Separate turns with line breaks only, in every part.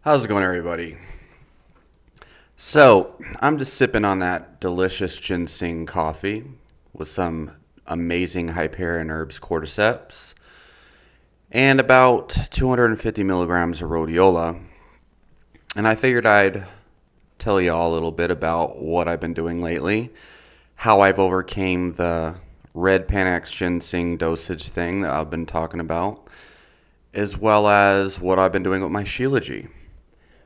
How's it going, everybody? So, I'm just sipping on that delicious ginseng coffee with some amazing Hyperion herbs cordyceps and about 250 milligrams of rhodiola. And I figured I'd tell y'all a little bit about what I've been doing lately, how I've overcame the red Panax ginseng dosage thing that I've been talking about, as well as what I've been doing with my Shilajit.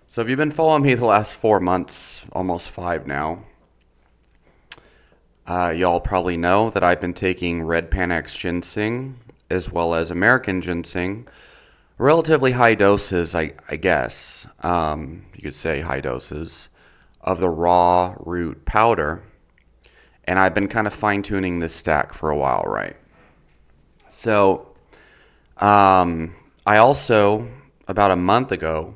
So if you've been following me the last 4 months, almost five now, y'all probably know that I've been taking red Panax ginseng as well as American ginseng, relatively high doses, I guess. You could say high doses of the raw root powder. And I've been kind of fine tuning this stack for a while, right? So I also, about a month ago,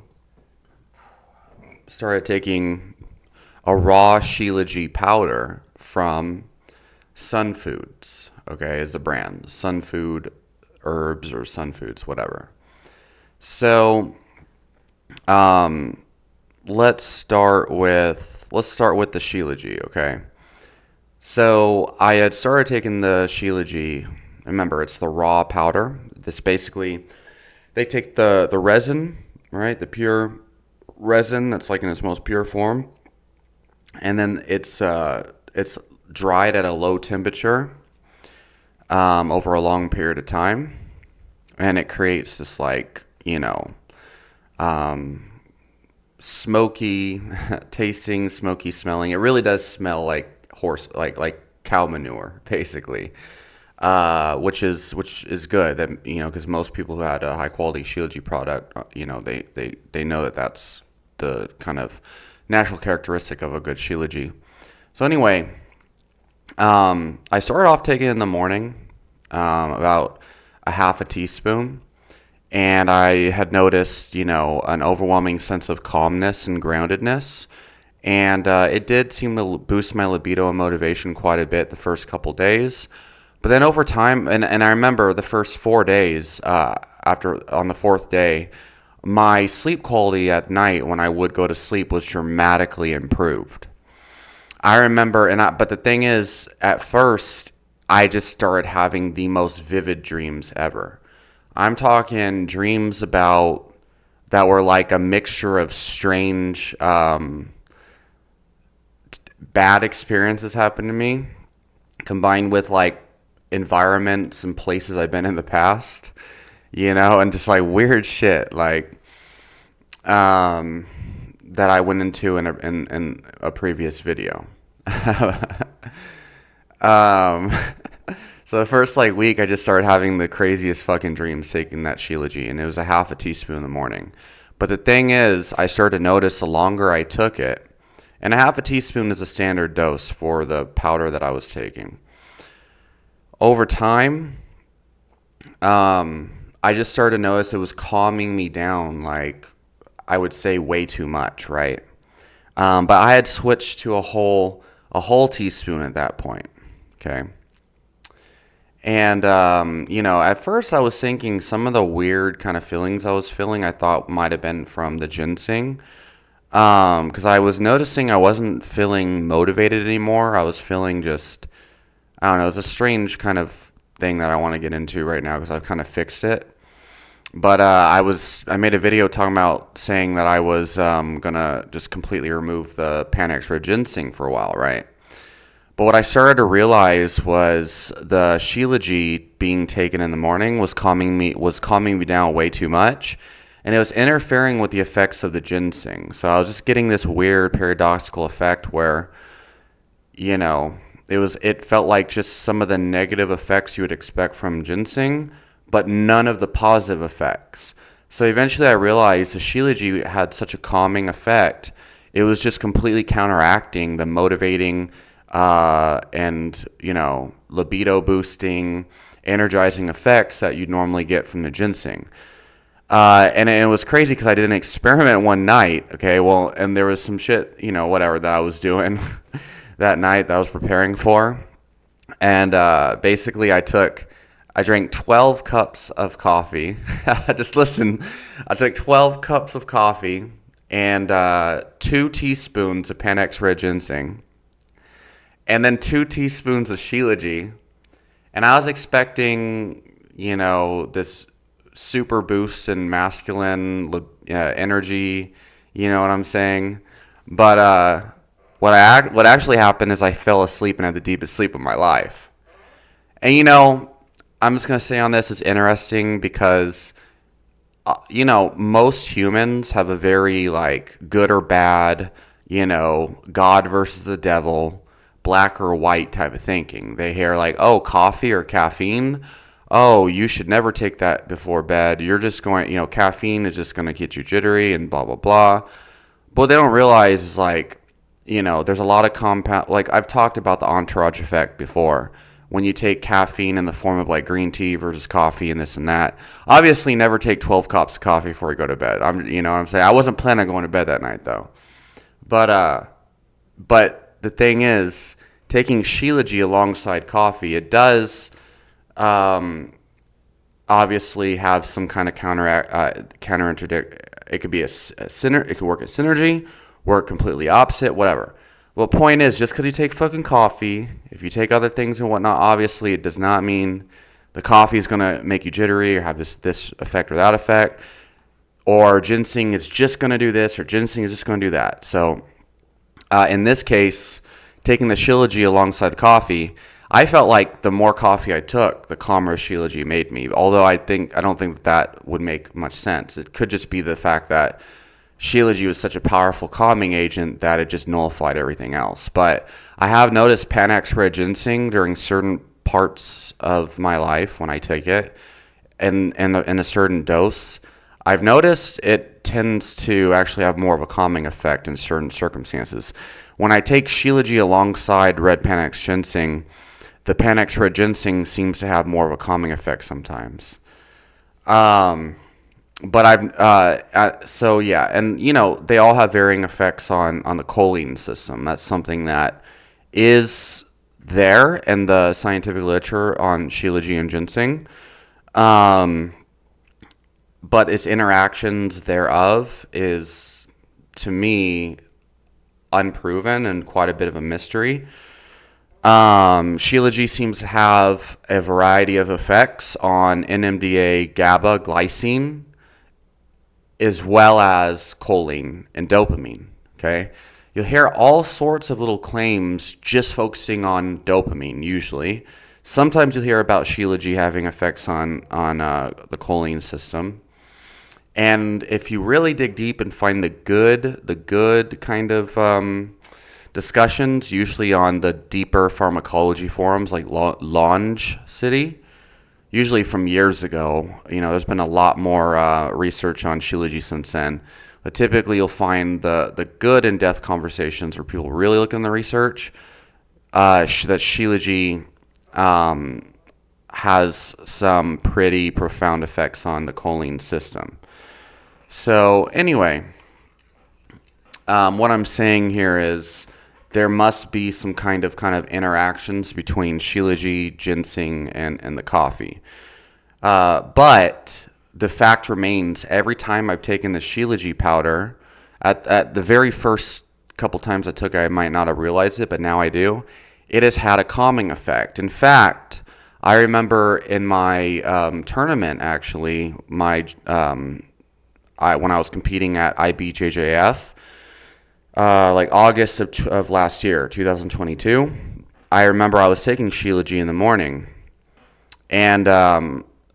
started taking a raw Shilajit powder from Sun Foods, okay, is the brand. Sun Food Herbs or Sun Foods, whatever. So, let's start with the Shilajit, okay? So, I had started taking the Shilajit. Remember, it's the raw powder. This basically, they take the resin, right? The pure resin that's like in its most pure form, and then it's dried at a low temperature over a long period of time, and it creates this smoky tasting, smoky smelling. It really does smell like horse, like cow manure, basically. Which is good, that because most people who had a high quality Shilajit product, they know that that's the kind of natural characteristic of a good Shilajit. So anyway, I started off taking it in the morning, about a half a teaspoon, and I had noticed, an overwhelming sense of calmness and groundedness. And it did seem to boost my libido and motivation quite a bit the first couple days. But then over time, and I remember the first 4 days, on the fourth day, my sleep quality at night when I would go to sleep was dramatically improved. I remember, but the thing is, at first, I just started having the most vivid dreams ever. I'm talking dreams that were like a mixture of strange, bad experiences happened to me, combined with like environments and places I've been in the past, and just like weird shit, like that I went into in a previous video. um, so the first like week, I just started having the craziest fucking dreams taking that Shilajit, and it was a half a teaspoon in the morning. But the thing is, I started to notice the longer I took it, and a half a teaspoon is a standard dose for the powder that I was taking. Over time, I just started to notice it was calming me down, like I would say way too much, right? But I had switched to a whole teaspoon at that point, okay? And, at first I was thinking some of the weird kind of feelings I was feeling, I thought might have been from the ginseng. Because I was noticing I wasn't feeling motivated anymore. I was feeling just, I don't know, it's a strange kind of thing that I want to get into right now because I've kind of fixed it. But I made a video talking about saying that I was gonna just completely remove the Panax red ginseng for a while, right? But what I started to realize was the Shilajit being taken in the morning was calming me down way too much, and it was interfering with the effects of the ginseng. So I was just getting this weird paradoxical effect where, it felt like just some of the negative effects you would expect from ginseng, but none of the positive effects. So eventually I realized the Shilajit had such a calming effect. It was just completely counteracting the motivating and, libido boosting, energizing effects that you'd normally get from the ginseng. And it was crazy because I did an experiment one night, okay? Well, and there was some shit, whatever that I was doing that night that I was preparing for. And basically I drank 12 cups of coffee. Just listen, I took 12 cups of coffee and 2 teaspoons of Panax Red Ginseng, and then 2 teaspoons of Shilajit. And I was expecting, this super boost in masculine energy. You know what I'm saying? But what actually happened is I fell asleep and had the deepest sleep of my life. And I'm just gonna say on this, it's interesting because most humans have a very like good or bad, God versus the devil, black or white type of thinking. They hear like, oh, coffee or caffeine. Oh, you should never take that before bed. You're just going, caffeine is just going to get you jittery and blah, blah, blah. But what they don't realize is like, there's a lot of compound, like I've talked about the entourage effect before. When you take caffeine in the form of like green tea versus coffee and this and that. Obviously, never take 12 cups of coffee before you go to bed. You know what I'm saying? I wasn't planning on going to bed that night though. But the thing is, taking Shilajit alongside coffee, it does obviously have some kind of counterindict. It could be it could work as synergy, work completely opposite, whatever. Well, point is, just because you take fucking coffee, if you take other things and whatnot, obviously it does not mean the coffee is going to make you jittery or have this effect or that effect. Or ginseng is just going to do this, or ginseng is just going to do that. So in this case, taking the Shilajit alongside the coffee, I felt like the more coffee I took, the calmer Shilajit made me. Although I don't think that would make much sense. It could just be the fact that Shilajit was such a powerful calming agent that it just nullified everything else. But I have noticed Panax Red Ginseng during certain parts of my life when I take it in a certain dose. I've noticed it tends to actually have more of a calming effect in certain circumstances. When I take Shilajit alongside red Panax Ginseng, the Panax Red Ginseng seems to have more of a calming effect sometimes. But so yeah, and they all have varying effects on the choline system. That's something that is there in the scientific literature on Shilajit and ginseng. But its interactions thereof is, to me, unproven and quite a bit of a mystery. Shilajit seems to have a variety of effects on NMDA, GABA, glycine, as well as choline and dopamine, okay? You'll hear all sorts of little claims just focusing on dopamine, usually. Sometimes you'll hear about Shilajit having effects on the choline system. And if you really dig deep and find the good kind of discussions, usually on the deeper pharmacology forums like Launch City, usually from years ago. There's been a lot more research on Shilajit since then. But typically you'll find the good in-depth conversations where people really look in the research that Shilajit has some pretty profound effects on the choline system. So anyway, what I'm saying here is there must be some kind of interactions between Shilajit, ginseng, and the coffee. But the fact remains, every time I've taken the Shilajit powder, at the very first couple times I took it, I might not have realized it, but now I do. It has had a calming effect. In fact, I remember in my tournament, actually, when I was competing at IBJJF, like August of last year, 2022, I remember I was taking Shilajit in the morning, and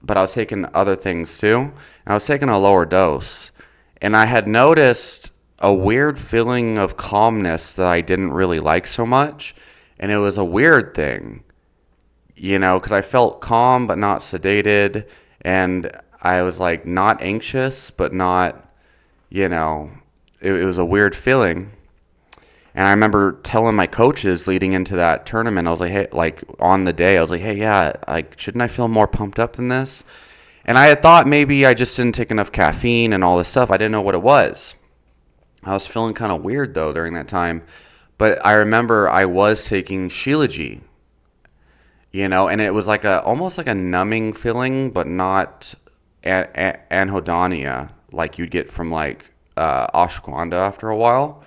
but I was taking other things too, and I was taking a lower dose, and I had noticed a weird feeling of calmness that I didn't really like so much, and it was a weird thing, because I felt calm but not sedated, and I was like not anxious but not, it was a weird feeling. And I remember telling my coaches leading into that tournament, I was like, hey, like on the day, I was like, hey, yeah, like, shouldn't I feel more pumped up than this? And I had thought maybe I just didn't take enough caffeine and all this stuff. I didn't know what it was. I was feeling kind of weird though during that time. But I remember I was taking Shilajit, and it was like almost like a numbing feeling, but not anhedonia like you'd get from like ashwagandha after a while.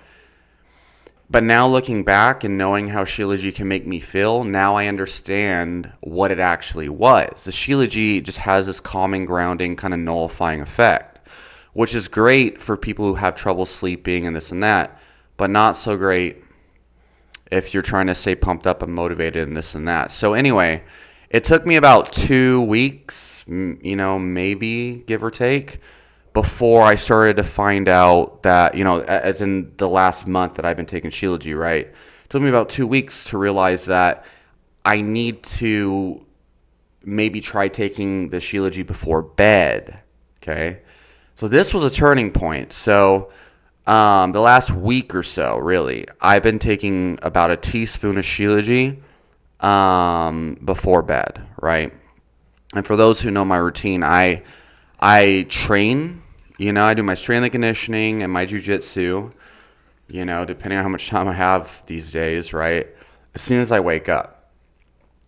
But now looking back and knowing how Shilajit can make me feel, now I understand what it actually was. The Shilajit just has this calming, grounding, kind of nullifying effect, which is great for people who have trouble sleeping and this and that, but not so great if you're trying to stay pumped up and motivated and this and that. So anyway, it took me about 2 weeks, maybe give or take, before I started to find out that, as in the last month that I've been taking Shilajit, right? It took me about 2 weeks to realize that I need to maybe try taking the Shilajit before bed, okay? So this was a turning point. So the last week or so, really, I've been taking about a teaspoon of Shilajit before bed, right? And for those who know my routine, I train, I do my strength and conditioning and my jujitsu, depending on how much time I have these days, right? As soon as I wake up,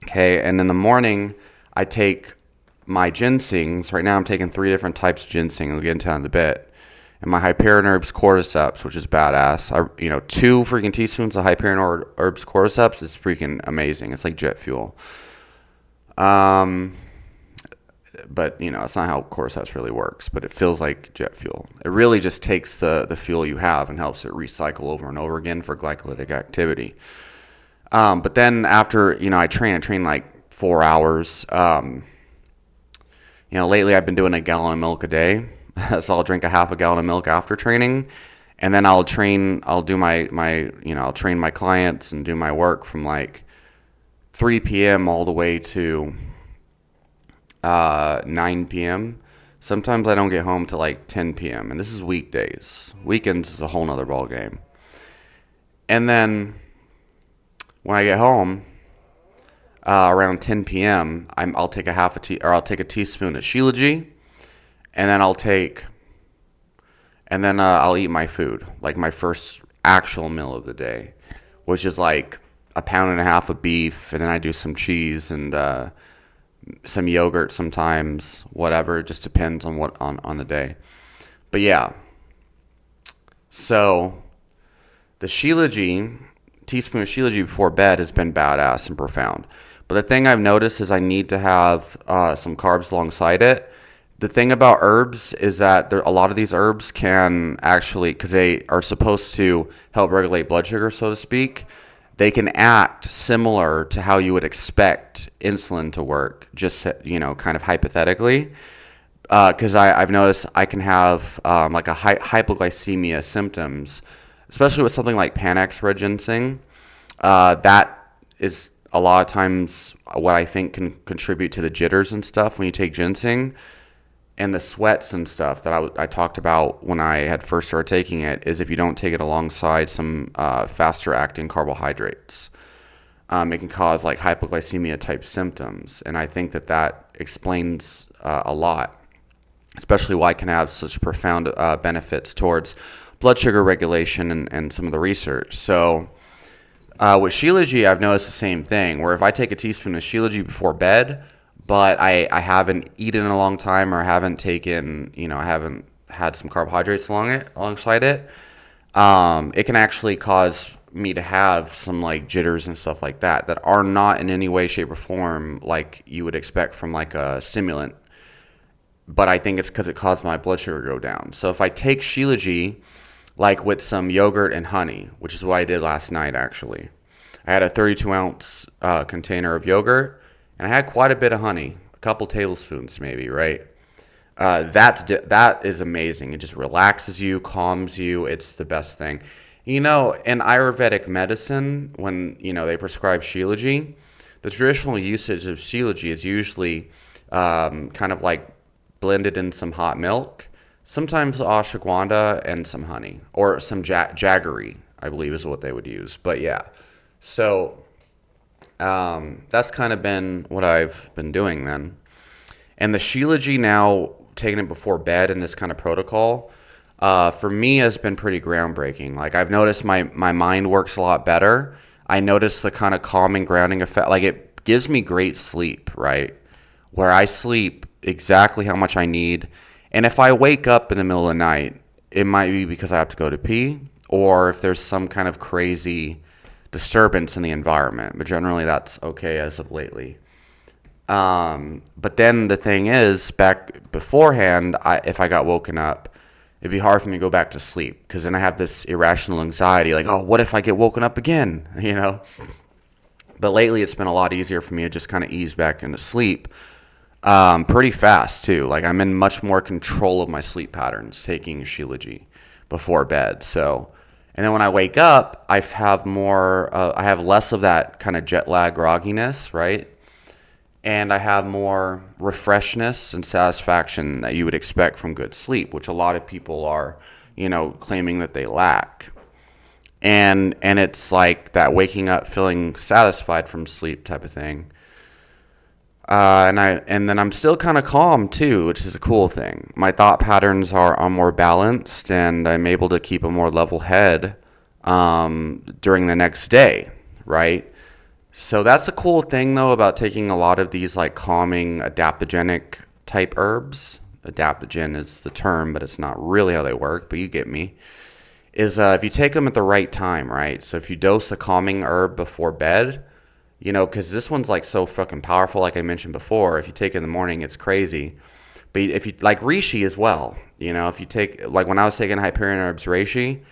okay? And in the morning, I take my ginsengs. Right now, I'm taking 3 different types of ginseng. We'll get into that in a bit. And my Hyperion Herbs Cordyceps, which is badass. 2 freaking teaspoons of Hyperion Herbs Cordyceps is freaking amazing. It's like jet fuel. But, it's not how cordyceps really works, but it feels like jet fuel. It really just takes the fuel you have and helps it recycle over and over again for glycolytic activity. But then after, I train like 4 hours. Lately I've been doing a gallon of milk a day. So I'll drink a half a gallon of milk after training. And then I'll train my clients and do my work from like 3 p.m. all the way to 9 p.m. Sometimes I don't get home till like 10 p.m. And this is weekdays. Weekends is a whole nother ball game. And then when I get home around 10 p.m., I'll take I'll take a teaspoon of Shilajit, and then I'll eat my food, like my first actual meal of the day, which is like a pound and a half of beef, and then I do some cheese and some yogurt sometimes, whatever. It just depends on on the day. But yeah, so the teaspoon of Shilajit before bed has been badass and profound. But the thing I've noticed is I need to have some carbs alongside it. The thing about herbs is that a lot of these herbs can actually, because they are supposed to help regulate blood sugar, so to speak, they can act similar to how you would expect insulin to work, just, kind of hypothetically. Because I've noticed I can have like a hypoglycemia symptoms, especially with something like Panax red ginseng. That is a lot of times what I think can contribute to the jitters and stuff when you take ginseng. And the sweats and stuff that I talked about when I had first started taking it is if you don't take it alongside some faster acting carbohydrates. It can cause like hypoglycemia type symptoms. And I think that explains a lot, especially why it can have such profound benefits towards blood sugar regulation and some of the research. So with Shilajit, I've noticed the same thing, where if I take a teaspoon of Shilajit before bed, but I haven't eaten in a long time, or I haven't taken, I haven't had some carbohydrates alongside it, it can actually cause me to have some like jitters and stuff like that are not in any way, shape, or form like you would expect from like a stimulant. But I think it's because it caused my blood sugar to go down. So if I take Shilajit, like with some yogurt and honey, which is what I did last night actually. I had a 32-ounce container of yogurt, and I had quite a bit of honey, a couple tablespoons maybe, right? That is amazing. It just relaxes you, calms you. It's the best thing. In Ayurvedic medicine, when, they prescribe Shilajit, the traditional usage of Shilajit is usually kind of like blended in some hot milk, sometimes ashwagandha and some honey, or some jaggery, I believe is what they would use. But yeah, so that's kind of been what I've been doing then. And the Shilajit now, taking it before bed in this kind of protocol, for me has been pretty groundbreaking. Like I've noticed my mind works a lot better. I notice the kind of calming, grounding effect. Like it gives me great sleep, right? Where I sleep exactly how much I need. And if I wake up in the middle of the night it might be because I have to go to pee, or if there's some kind of crazy disturbance in the environment. But generally, that's okay as of lately. But then the thing is, back beforehand, if I got woken up, it'd be hard for me to go back to sleep because then I have this irrational anxiety, like, oh, what if I get woken up again? You know. But lately, it's been a lot easier for me to just kind of ease back into sleep. Pretty fast too. Like I'm in much more control of my sleep patterns taking Shilajit before bed. So, and then when I wake up, I have more. I have less of that kind of jet lag grogginess, right? And I have more refreshness and satisfaction that you would expect from good sleep, which a lot of people are, claiming that they lack. And it's like that waking up feeling satisfied from sleep type of thing. And then I'm still kind of calm too, which is a cool thing. My thought patterns are more balanced, and I'm able to keep a more level head during the next day, right? So that's a cool thing though about taking a lot of these like calming adaptogenic type herbs. Adaptogen is the term, but it's not really how they work, but you get me. Is if you take them at the right time, right? So if you dose a calming herb before bed, because this one's like so fucking powerful, like I mentioned before. If you take it in the morning, it's crazy. But if you like reishi as well, if you take, like when I was taking Hyperion Herbs reishi,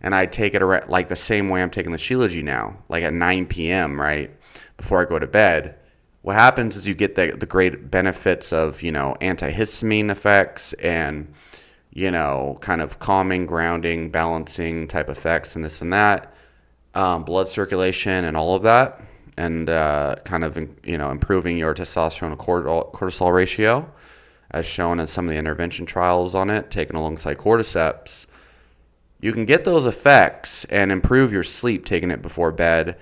and I take it around, like the same way I'm taking the Shilajit now, like at 9 p.m., right, before I go to bed, what happens is you get the great benefits of, antihistamine effects and, kind of calming, grounding, balancing type effects and this and that, blood circulation and all of that. And kind of, improving your testosterone to cortisol ratio, as shown in some of the intervention trials on it, taken alongside cordyceps. You can get those effects and improve your sleep taking it before bed,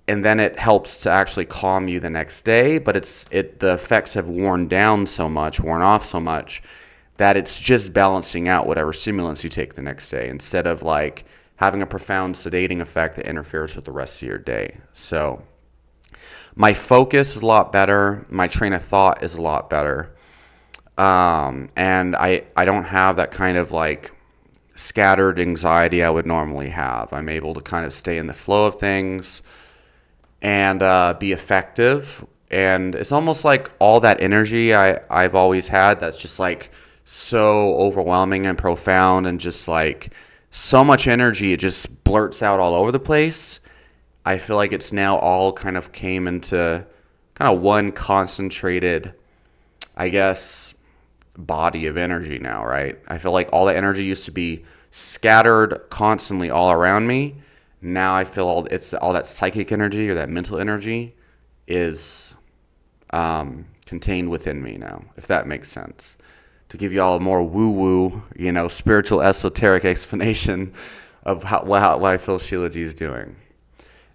and then it helps to actually calm you the next day. But the effects have worn off so much, that it's just balancing out whatever stimulants you take the next day, instead of like having a profound sedating effect that interferes with the rest of your day. So my focus is a lot better. My train of thought is a lot better. And I don't have that kind of like scattered anxiety I would normally have. I'm able to kind of stay in the flow of things and be effective. And it's almost like all that energy I've always had that's just like so overwhelming and profound and just like so much energy, it just blurts out all over the place. I feel like it's now all kind of came into kind of one concentrated, I guess, body of energy now, right? I feel like all the energy used to be scattered constantly all around me. Now I feel all that psychic energy or that mental energy is contained within me now, if that makes sense. To give you all a more woo-woo, spiritual esoteric explanation of what I feel Shilajit is doing.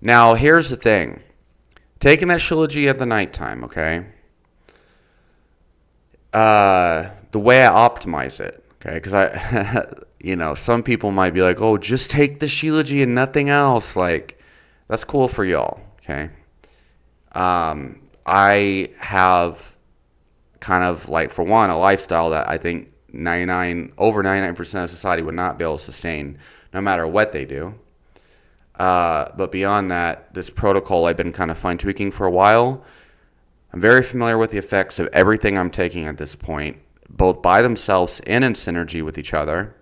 Now, here's the thing. Taking that Shilajit at the nighttime, okay? The way I optimize it, okay? Because some people might be like, oh, just take the Shilajit and nothing else. Like, that's cool for y'all, okay? I have kind of like, for one, a lifestyle that I think over 99% of society would not be able to sustain no matter what they do. But beyond that, this protocol I've been kind of fine tweaking for a while. I'm very familiar with the effects of everything I'm taking at this point, both by themselves and in synergy with each other.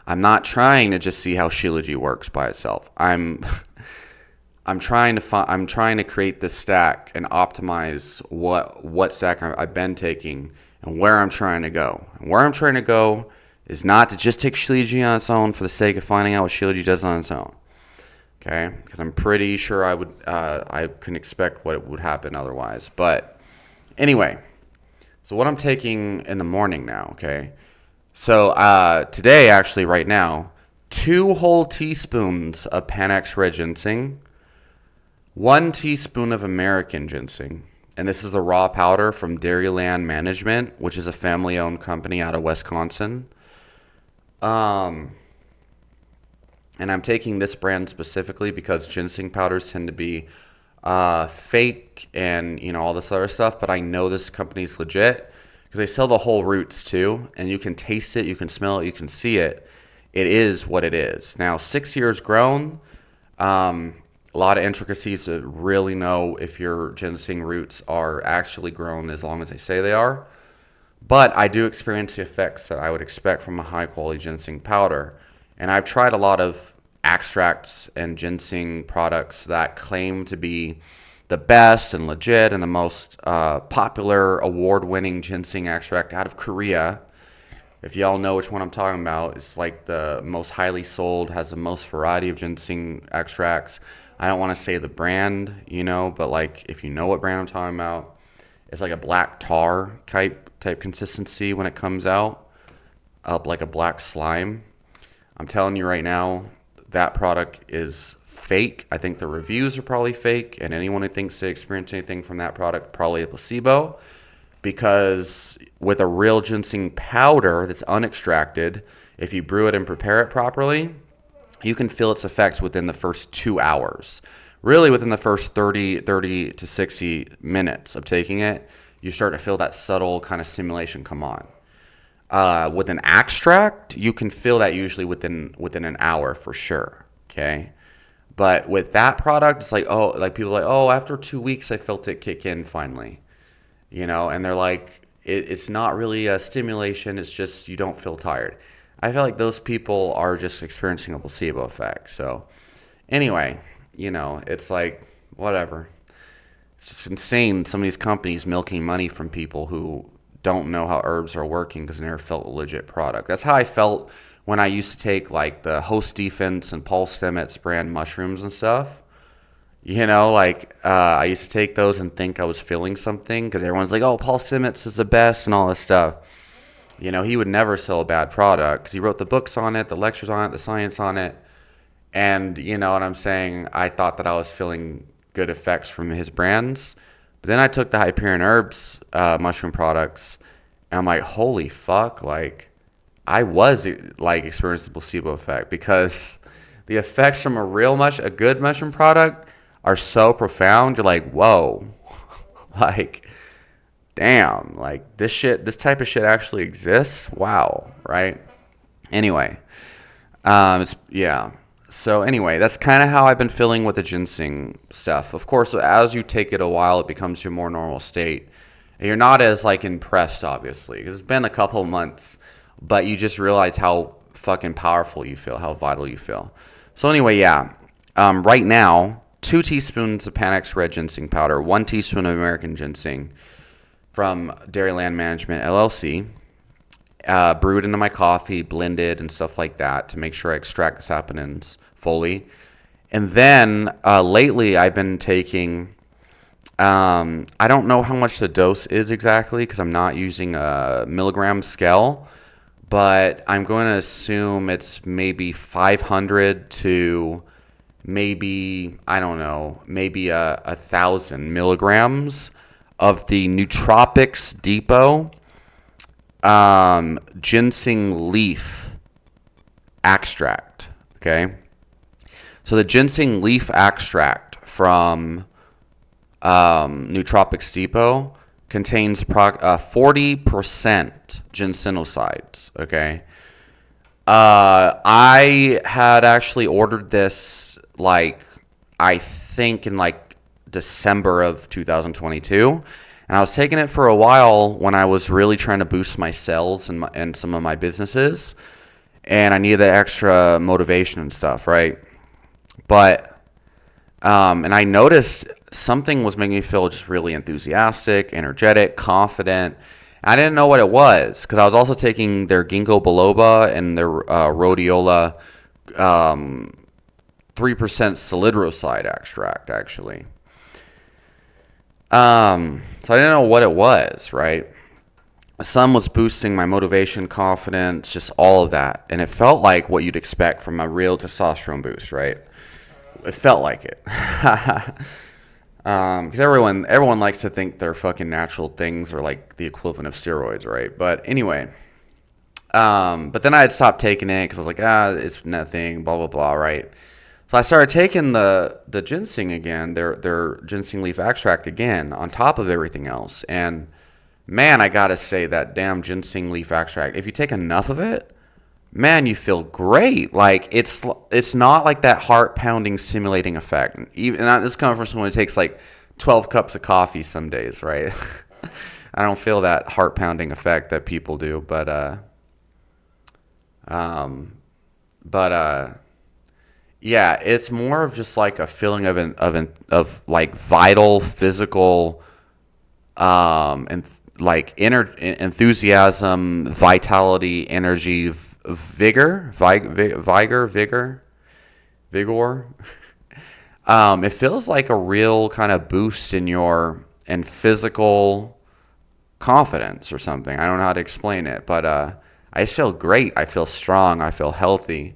I'm not trying to just see how Shilajit works by itself. I'm trying to create this stack and optimize what stack I've been taking and where I'm trying to go. And where I'm trying to go is not to just take Shilajit on its own for the sake of finding out what Shilajit does on its own. Okay, because I'm pretty sure I can expect what would happen otherwise. But anyway, so what I'm taking in the morning now, okay? So today, actually, right now, 2 whole teaspoons of Panax Red Ginseng, 1 teaspoon of American Ginseng, and this is the raw powder from Dairyland Management, which is a family-owned company out of Wisconsin. And I'm taking this brand specifically because ginseng powders tend to be fake and all this other stuff, but I know this company's legit because they sell the whole roots too, and you can taste it, you can smell it, you can see it. It is what it is. Now, 6 years grown, a lot of intricacies to really know if your ginseng roots are actually grown as long as they say they are. But I do experience the effects that I would expect from a high quality ginseng powder. And I've tried a lot of extracts and ginseng products that claim to be the best and legit and the most popular award-winning ginseng extract out of Korea. If y'all know which one I'm talking about, it's like the most highly sold, has the most variety of ginseng extracts. I don't want to say the brand, but like if you know what brand I'm talking about, it's like a black tar type consistency when it comes out, up like a black slime. I'm telling you right now, that product is fake. I think the reviews are probably fake, and anyone who thinks they experienced anything from that product, probably a placebo, because with a real ginseng powder that's unextracted, if you brew it and prepare it properly, you can feel its effects within the first 2 hours. Really, within the first 30 to 60 minutes of taking it, you start to feel that subtle kind of stimulation come on. With an extract, you can feel that usually within an hour for sure. Okay, but with that product, it's like, oh, like people are like, oh, after 2 weeks, I felt it kick in finally, and they're like, it's not really a stimulation. It's just you don't feel tired. I feel like those people are just experiencing a placebo effect. So anyway, it's like whatever. It's just insane. Some of these companies milking money from people who don't know how herbs are working because they never felt a legit product. That's how I felt when I used to take like the Host Defense and Paul Stamets brand mushrooms and stuff. I used to take those and think I was feeling something because everyone's like, oh, Paul Stamets is the best and all this stuff. He would never sell a bad product because he wrote the books on it, the lectures on it, the science on it. And you know what I'm saying? I thought that I was feeling good effects from his brands. But then I took the Hyperion Herbs mushroom products, and I'm like, holy fuck, like, I was like experiencing the placebo effect because the effects from a good mushroom product are so profound. You're like, whoa, like, damn, like this type of shit actually exists. Wow, right? Anyway, yeah. So anyway, that's kind of how I've been feeling with the ginseng stuff. Of course, as you take it a while, it becomes your more normal state. And you're not as like impressed, obviously, because it's been a couple of months, but you just realize how fucking powerful you feel, how vital you feel. So anyway, yeah. Right now, 2 teaspoons of Panax Red Ginseng Powder, 1 teaspoon of American Ginseng from Dairyland Management LLC. Brewed into my coffee, blended and stuff like that to make sure I extract the saponins fully. And then lately I've been taking, I don't know how much the dose is exactly because I'm not using a milligram scale, but I'm going to assume it's maybe 500 to maybe, I don't know, maybe 1,000 milligrams of the Nootropics Depot ginseng leaf extract. Okay, so the ginseng leaf extract from Nootropics Depot contains 40% ginsenosides. Okay, I had actually ordered this I think in December of 2022. And I was taking it for a while when I was really trying to boost my sales and some of my businesses. And I needed the extra motivation and stuff, right? But, and I noticed something was making me feel just really enthusiastic, energetic, confident. I didn't know what it was because I was also taking their ginkgo biloba and their rhodiola 3% solidroside extract, actually. So I didn't know what it was, right? Some was boosting my motivation, confidence, just all of that. And it felt like what you'd expect from a real testosterone boost, right? It felt like it. Because everyone likes to think their fucking natural things are like the equivalent of steroids, right? But anyway, but then I had stopped taking it because I was like, it's nothing, blah, blah, blah, right? So I started taking the ginseng again, their ginseng leaf extract again, on top of everything else. And man, I gotta say that damn ginseng leaf extract. If you take enough of it, man, you feel great. Like it's not like that heart pounding stimulating effect. Even and this is coming from someone who takes like 12 cups of coffee some days, right? I don't feel that heart pounding effect that people do, um, but yeah, it's more of just like a feeling of like vital physical and like enthusiasm, vitality, energy, vigor. It feels like a real kind of boost in your and physical confidence or something. I don't know how to explain it, but I just feel great. I feel strong. I feel healthy.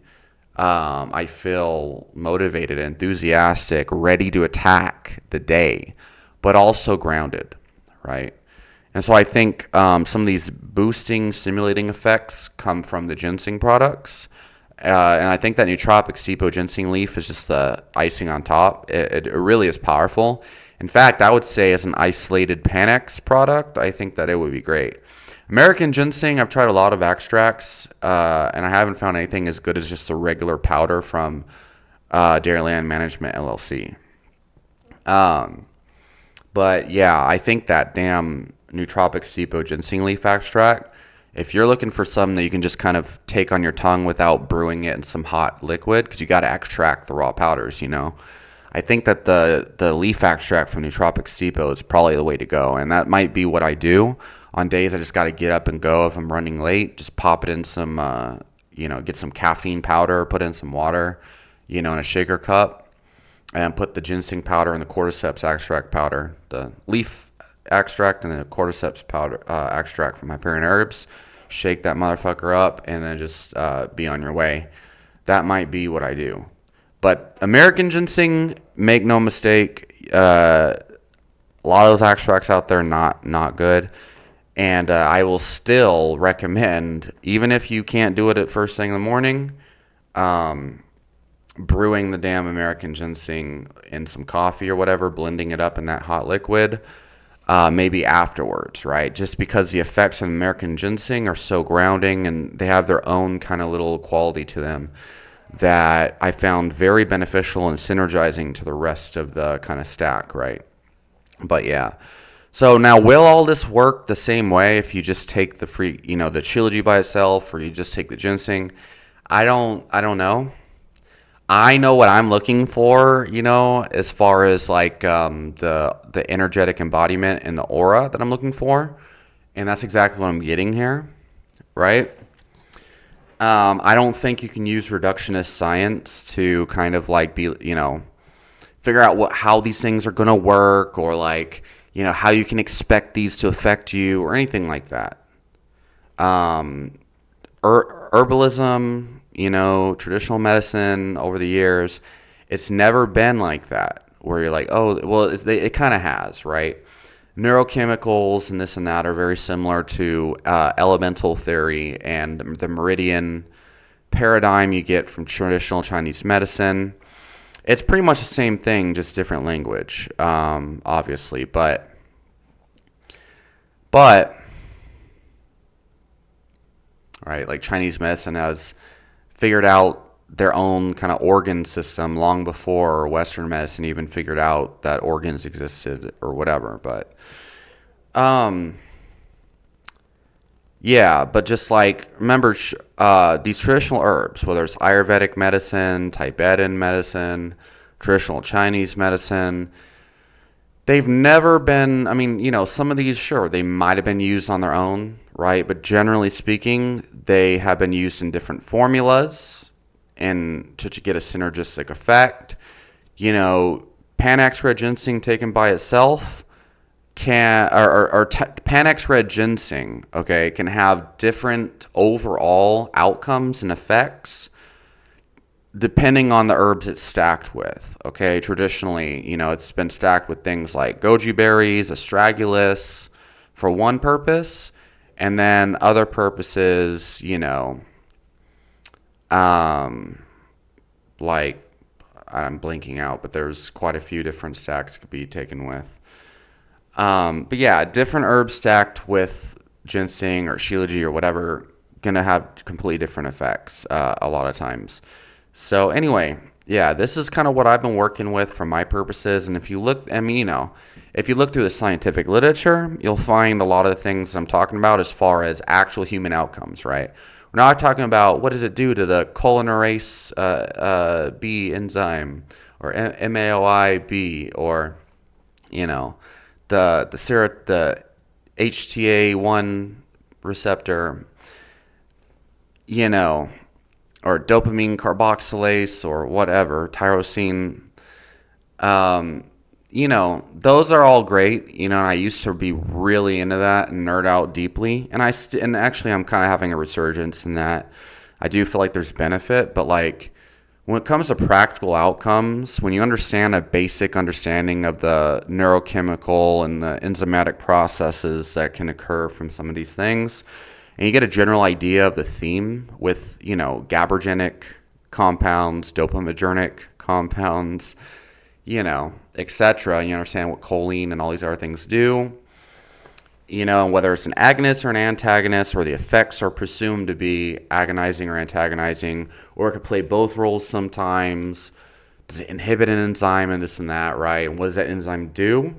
I feel motivated, enthusiastic, ready to attack the day, but also grounded, right? And so I think some of these boosting, stimulating effects come from the ginseng products. And I think that Nootropics Depot ginseng leaf is just the icing on top. It really is powerful. In fact, I would say as an isolated Panax product, I think that it would be great. American ginseng, I've tried a lot of extracts, and I haven't found anything as good as just the regular powder from Dairyland Management LLC. Um, but yeah, I think that damn Nootropics Depot ginseng leaf extract, if you're looking for something that you can just kind of take on your tongue without brewing it in some hot liquid, because you got to extract the raw powders, you know. I think that the leaf extract from Nootropics Depot is probably the way to go, and that might be what I do on days I just got to get up and go if I'm running late. Just pop it in some, get some caffeine powder, put in some water, in a shaker cup, and put the ginseng powder and the cordyceps extract powder, the leaf extract and the cordyceps powder extract from Hyperion Herbs. Shake that motherfucker up and then just be on your way. That might be what I do. But American ginseng, make no mistake, a lot of those extracts out there not good. And I will still recommend, even if you can't do it at first thing in the morning, brewing the damn American ginseng in some coffee or whatever, blending it up in that hot liquid, maybe afterwards, right? Just because the effects of American ginseng are so grounding and they have their own kind of little quality to them that I found very beneficial and synergizing to the rest of the kind of stack, right? But yeah. So now, will all this work the same way if you just take the free, the Shilajit by itself, or you just take the ginseng? I don't know. I know what I'm looking for, as far as like the energetic embodiment and the aura that I'm looking for, and that's exactly what I'm getting here, right? I don't think you can use reductionist science to kind of like be, figure out how these things are going to work, or like, how you can expect these to affect you or anything like that. Herbalism, traditional medicine over the years, it's never been like that where you're like, oh, well, it kind of has, right? Neurochemicals and this and that are very similar to elemental theory and the meridian paradigm you get from traditional Chinese medicine. It's pretty much the same thing, just different language, obviously. But right, like Chinese medicine has figured out their own kind of organ system long before Western medicine even figured out that organs existed or whatever. But yeah, but just like, remember, these traditional herbs, whether it's Ayurvedic medicine, Tibetan medicine, traditional Chinese medicine, they've never been, some of these, sure, they might have been used on their own, right? But generally speaking, they have been used in different formulas and to get a synergistic effect. Panax red ginseng taken by itself Panax red ginseng, okay, can have different overall outcomes and effects depending on the herbs it's stacked with, okay? Traditionally, it's been stacked with things like goji berries, astragalus for one purpose, and then other purposes, like, I'm blinking out, but there's quite a few different stacks could be taken with. But yeah, different herbs stacked with ginseng or shilajit or whatever gonna have completely different effects a lot of times. So anyway, yeah, this is kind of what I've been working with for my purposes. And if you look, I mean, if you look through the scientific literature, you'll find a lot of the things I'm talking about as far as actual human outcomes, right? We're not talking about what does it do to the cholinesterase B enzyme or MAOIB or the HTA1 receptor, you know, or dopamine carboxylase or whatever, tyrosine. Those are all great. And I used to be really into that and nerd out deeply. And actually I'm kind of having a resurgence in that. I do feel like there's benefit, but like when it comes to practical outcomes, when you understand a basic understanding of the neurochemical and the enzymatic processes that can occur from some of these things, and you get a general idea of the theme with, GABAergic compounds, dopaminergic compounds, etc. You understand what choline and all these other things do. Whether it's an agonist or an antagonist, or the effects are presumed to be agonizing or antagonizing, or it could play both roles sometimes. Does it inhibit an enzyme and this and that, right? And what does that enzyme do?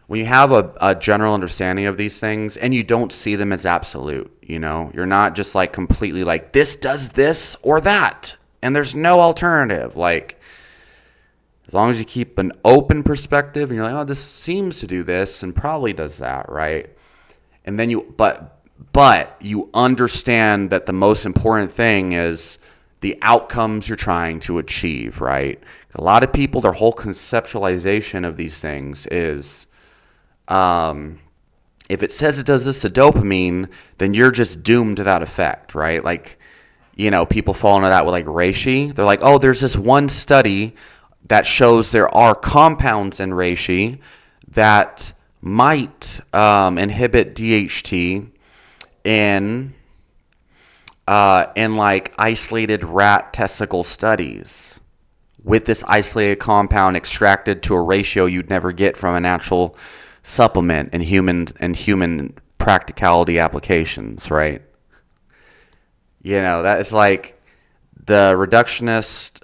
When you have a general understanding of these things and you don't see them as absolute, you're not just like completely like this does this or that and there's no alternative. Like, as long as you keep an open perspective and you're like, oh, this seems to do this and probably does that, right? And then but you understand that the most important thing is the outcomes you're trying to achieve, right? A lot of people, their whole conceptualization of these things is, if it says it does this to dopamine, then you're just doomed to that effect, right? Like, people fall into that with like reishi. They're like, oh, there's this one study that shows there are compounds in reishi that might inhibit DHT in like isolated rat testicle studies with this isolated compound extracted to a ratio you'd never get from a natural supplement in human practicality applications, right? That is like the reductionist,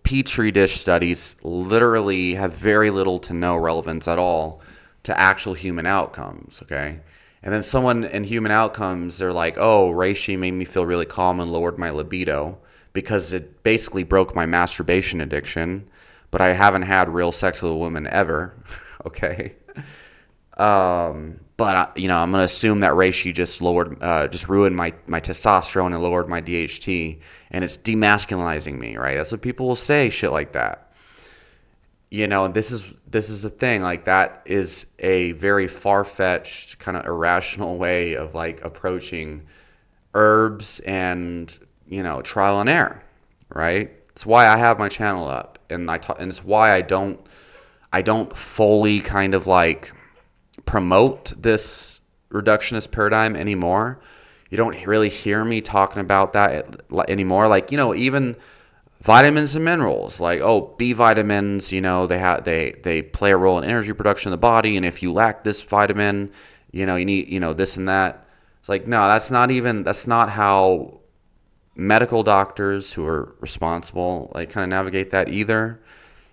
Petri dish studies literally have very little to no relevance at all to actual human outcomes, okay? And then someone in human outcomes, they're like, oh, reishi made me feel really calm and lowered my libido because it basically broke my masturbation addiction, but I haven't had real sex with a woman ever, okay? But I'm gonna assume that reishi just ruined my testosterone and lowered my DHT, and it's demasculinizing me, right? That's what people will say, shit like that. This is the thing. Like, that is a very far-fetched, kind of irrational way of like approaching herbs and trial and error, right? It's why I have my channel up, and and it's why I don't fully kind of like promote this reductionist paradigm anymore. You don't really hear me talking about that anymore. Like, even vitamins and minerals, like, oh, B vitamins, they play a role in energy production in the body, and if you lack this vitamin, you need, this and that. It's like, no, that's not how medical doctors who are responsible like kind of navigate that either.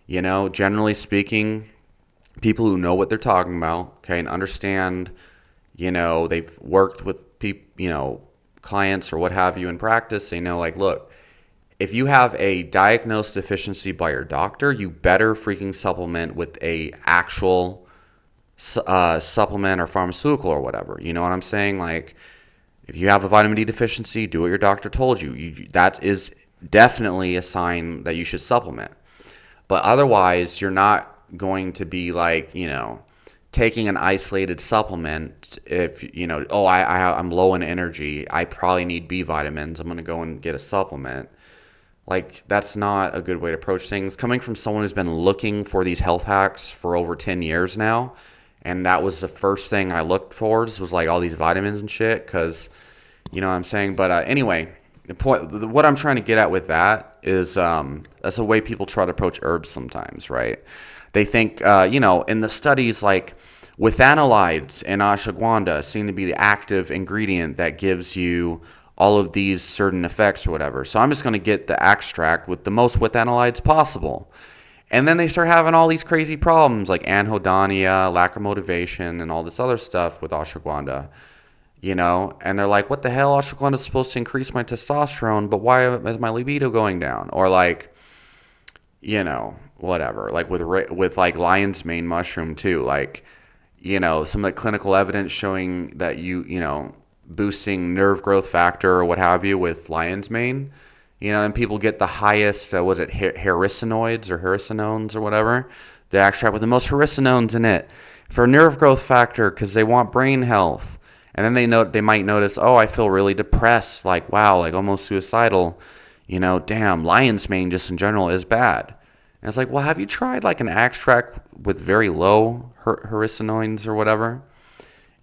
Generally speaking, people who know what they're talking about, okay, and understand, they've worked with people, clients or what have you in practice, they know, like, look, if you have a diagnosed deficiency by your doctor, you better freaking supplement with a actual supplement or pharmaceutical or whatever. You know what I'm saying? Like, if you have a vitamin D deficiency, do what your doctor told you. That is definitely a sign that you should supplement. But otherwise, you're not going to be like, taking an isolated supplement. If, I'm low in energy, I probably need B vitamins, I'm going to go and get a supplement. Like, that's not a good way to approach things. Coming from someone who's been looking for these health hacks for over 10 years now, and that was the first thing I looked for, was like all these vitamins and shit, because, you know what I'm saying? But anyway, what I'm trying to get at with that is that's the way people try to approach herbs sometimes, right? They think, in the studies, like withanolides and ashwagandha seem to be the active ingredient that gives you all of these certain effects or whatever. So I'm just going to get the extract with the most withanolides possible. And then they start having all these crazy problems like anhedonia, lack of motivation, and all this other stuff with ashwagandha. And they're like, what the hell? Ashwagandha is supposed to increase my testosterone, but why is my libido going down? Or like, whatever. Like with like lion's mane mushroom too. Like, some of the clinical evidence showing that boosting nerve growth factor or what have you with lion's mane, and people get the highest, harricinoids or harricinones or whatever, the extract with the most harricinones in it for nerve growth factor because they want brain health. And then they might notice, oh, I feel really depressed, like, wow, like almost suicidal. Damn, lion's mane just in general is bad. And it's like, well, have you tried like an extract with very low harricinoids or whatever?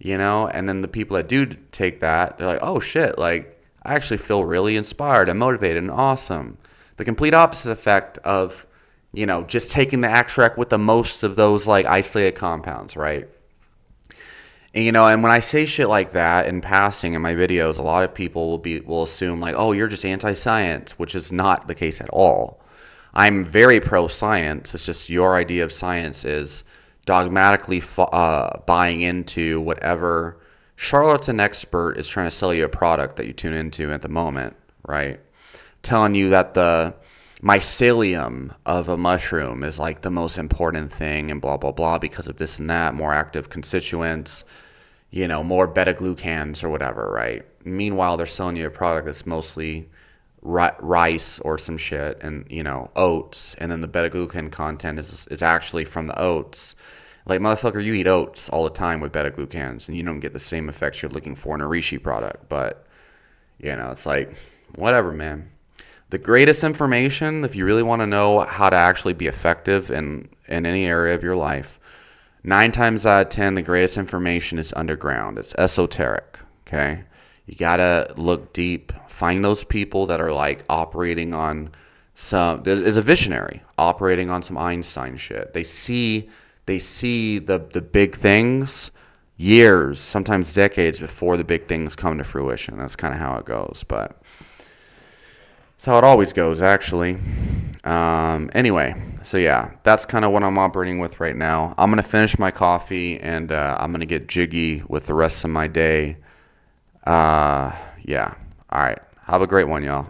And then the people that do take that, they're like, oh shit, like I actually feel really inspired and motivated and awesome. The complete opposite effect of, just taking the extract with the most of those like isolated compounds, right? And, and when I say shit like that in passing in my videos, a lot of people will assume like, oh, you're just anti-science, which is not the case at all. I'm very pro-science. It's just your idea of science is dogmatically buying into whatever charlatan expert is trying to sell you a product that you tune into at the moment, right? Telling you that the mycelium of a mushroom is like the most important thing and blah, blah, blah because of this and that, more active constituents, more beta-glucans or whatever, right? Meanwhile, they're selling you a product that's mostly rice or some shit and, oats, and then the beta-glucan content is actually from the oats. Like, motherfucker, you eat oats all the time with beta-glucans, and you don't get the same effects you're looking for in a reishi product. But, it's like, whatever, man. The greatest information, if you really want to know how to actually be effective in any area of your life, 9 times out of 10, the greatest information is underground. It's esoteric, okay? You got to look deep. Find those people that are, like, operating on is a visionary, operating on some Einstein shit. They see the big things years, sometimes decades before the big things come to fruition. That's kind of how it goes, but that's how it always goes, actually. Anyway, so yeah, that's kind of what I'm operating with right now. I'm going to finish my coffee, and I'm going to get jiggy with the rest of my day. Yeah. All right. Have a great one, y'all.